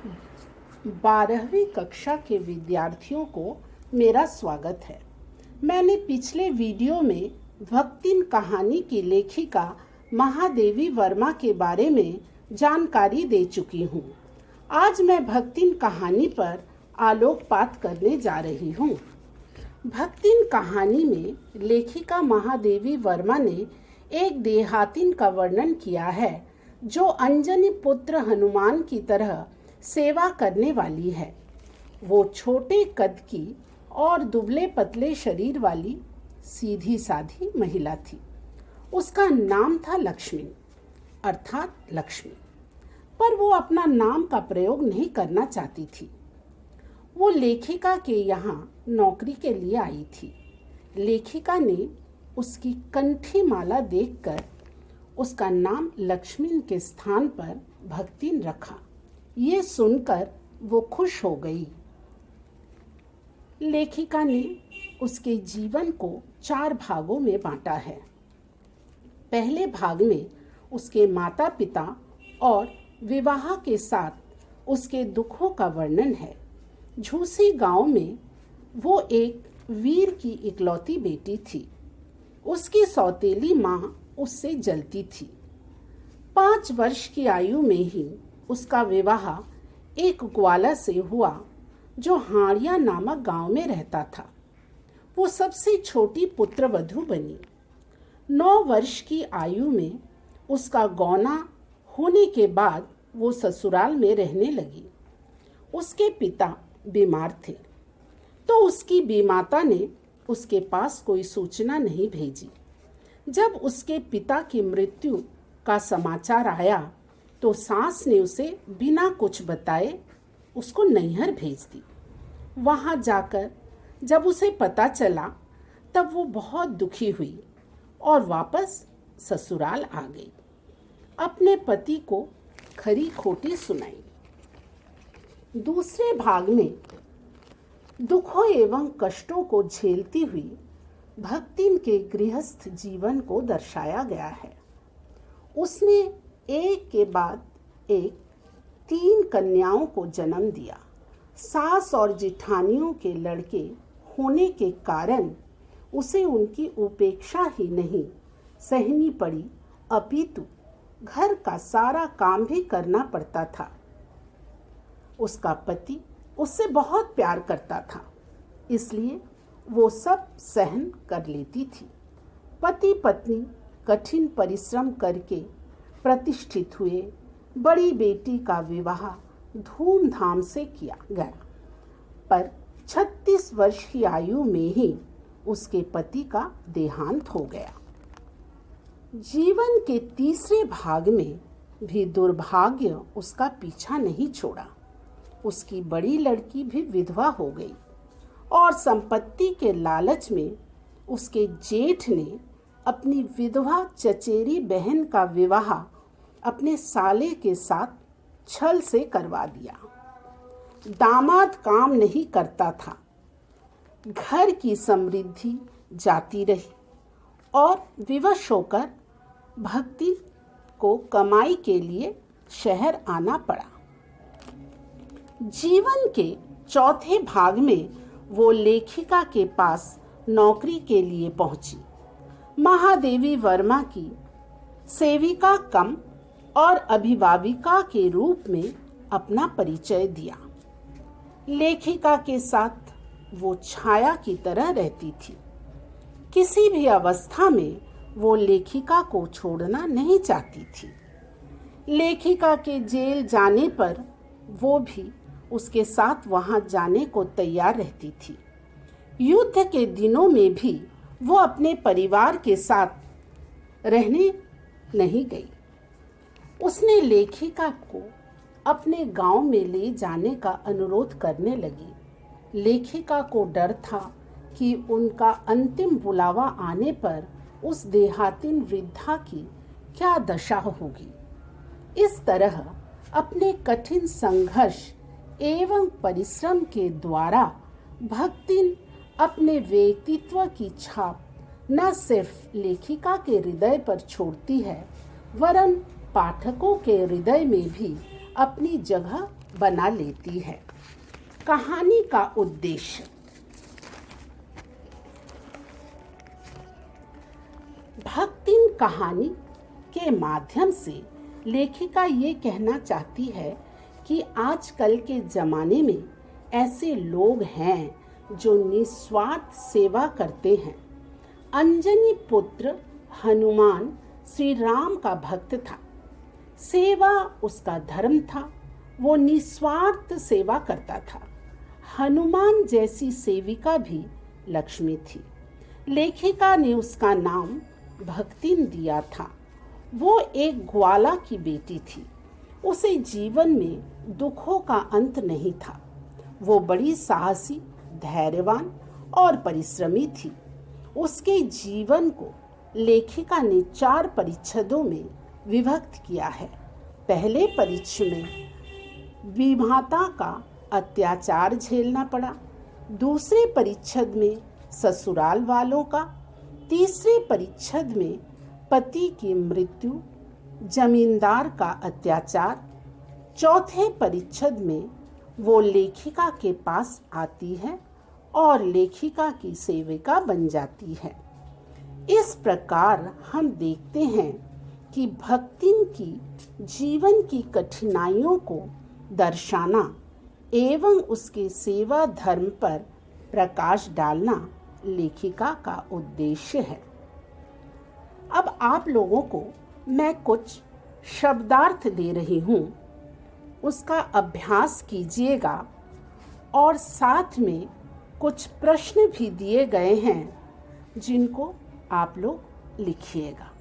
12वीं कक्षा के विद्यार्थियों को मेरा स्वागत है। मैंने पिछले वीडियो में भक्तिन कहानी की लेखिका महादेवी वर्मा के बारे में जानकारी दे चुकी हूँ। आज मैं भक्तिन कहानी पर आलोकपात करने जा रही हूँ। भक्तिन कहानी में लेखिका महादेवी वर्मा ने एक देहातिन का वर्णन किया है जो अंजनी पुत्र हनुमान की तरह सेवा करने वाली है। वो छोटे कद की और दुबले पतले शरीर वाली सीधी साधी महिला थी। उसका नाम था लक्ष्मी अर्थात लक्ष्मी, पर वो अपना नाम का प्रयोग नहीं करना चाहती थी। वो लेखिका के यहाँ नौकरी के लिए आई थी। लेखिका ने उसकी कंठी माला देखकर उसका नाम लक्ष्मी के स्थान पर भक्तिन रखा। ये सुनकर वो खुश हो गई। लेखिका ने उसके जीवन को 4 भागों में बांटा है। पहले भाग में उसके माता पिता और विवाह के साथ उसके दुखों का वर्णन है। झूसी गांव में वो एक वीर की इकलौती बेटी थी। उसकी सौतेली माँ उससे जलती थी। 5 वर्ष की आयु में ही उसका विवाह एक ग्वाला से हुआ जो हाड़िया नामक गांव में रहता था। वो सबसे छोटी पुत्रवधू बनी। 9 वर्ष की आयु में उसका गौना होने के बाद वो ससुराल में रहने लगी। उसके पिता बीमार थे तो उसकी बीमाता ने उसके पास कोई सूचना नहीं भेजी। जब उसके पिता की मृत्यु का समाचार आया तो सास ने उसे बिना कुछ बताए उसको नैहर भेज दी। वहां जाकर जब उसे पता चला तब वो बहुत दुखी हुई और वापस ससुराल आ गई। अपने पति को खरी खोटी सुनाई। दूसरे भाग में दुखों एवं कष्टों को झेलती हुई भक्तिन के गृहस्थ जीवन को दर्शाया गया है। उसने एक के बाद एक 3 कन्याओं को जन्म दिया। सास और जिठानियों के लड़के होने के कारण उसे उनकी उपेक्षा ही नहीं सहनी पड़ी, अपितु घर का सारा काम भी करना पड़ता था। उसका पति उससे बहुत प्यार करता था, इसलिए वो सब सहन कर लेती थी। पति पत्नी कठिन परिश्रम करके प्रतिष्ठित हुए। बड़ी बेटी का विवाह धूमधाम से किया गया, पर 36 वर्ष की आयु में ही उसके पति का देहांत हो गया। जीवन के तीसरे भाग में भी दुर्भाग्य उसका पीछा नहीं छोड़ा। उसकी बड़ी लड़की भी विधवा हो गई और संपत्ति के लालच में उसके जेठ ने अपनी विधवा चचेरी बहन का विवाह अपने साले के साथ छल से करवा दिया। दामाद काम नहीं करता था। घर की समृद्धि जाती रही और विवश होकर भक्ति को कमाई के लिए शहर आना पड़ा। जीवन के चौथे भाग में वो लेखिका के पास नौकरी के लिए पहुंची। महादेवी वर्मा की सेविका कम और अभिभाविका के रूप में अपना परिचय दिया। लेखिका के साथ वो छाया की तरह रहती थी। किसी भी अवस्था में वो लेखिका को छोड़ना नहीं चाहती थी। लेखिका के जेल जाने पर वो भी उसके साथ वहां जाने को तैयार रहती थी। युद्ध के दिनों में भी वो अपने परिवार के साथ रहने नहीं गई। उसने लेखिका को अपने गांव में ले जाने का अनुरोध करने लगी। लेखिका को डर था कि उनका अंतिम बुलावा आने पर उस देहातिन वृद्धा की क्या दशा होगी। इस तरह अपने कठिन संघर्ष एवं परिश्रम के द्वारा भक्तिन अपने व्यक्तित्व की छाप न सिर्फ लेखिका के हृदय पर छोड़ती है, वरन पाठकों के हृदय में भी अपनी जगह बना लेती है। कहानी का उद्देश्य। भक्तिन कहानी के माध्यम से लेखिका ये कहना चाहती है कि आजकल के ज़माने में ऐसे लोग हैं जो निस्वार्थ सेवा करते हैं। अंजनी पुत्र हनुमान श्री राम का भक्त था। सेवा उसका धर्म था। वो निस्वार्थ सेवा करता था। हनुमान जैसी सेविका भी लक्ष्मी थी। लेखिका ने उसका नाम भक्तिन दिया था। वो एक ग्वाला की बेटी थी। उसे जीवन में दुखों का अंत नहीं था। वो बड़ी साहसी, धैर्यवान और परिश्रमी थी। उसके जीवन को लेखिका ने 4 परिच्छदों में विभक्त किया है। पहले परिच्छद में विधाता का अत्याचार झेलना पड़ा। दूसरे परिच्छद में ससुराल वालों का। तीसरे परिच्छद में पति की मृत्यु, जमींदार का अत्याचार। चौथे परिच्छद में वो लेखिका के पास आती है और लेखिका की सेविका बन जाती है। इस प्रकार हम देखते हैं कि भक्तिन की जीवन की कठिनाइयों को दर्शाना एवं उसके सेवा धर्म पर प्रकाश डालना लेखिका का उद्देश्य है। अब आप लोगों को मैं कुछ शब्दार्थ दे रही हूँ, उसका अभ्यास कीजिएगा और साथ में कुछ प्रश्न भी दिए गए हैं जिनको आप लोग लिखिएगा।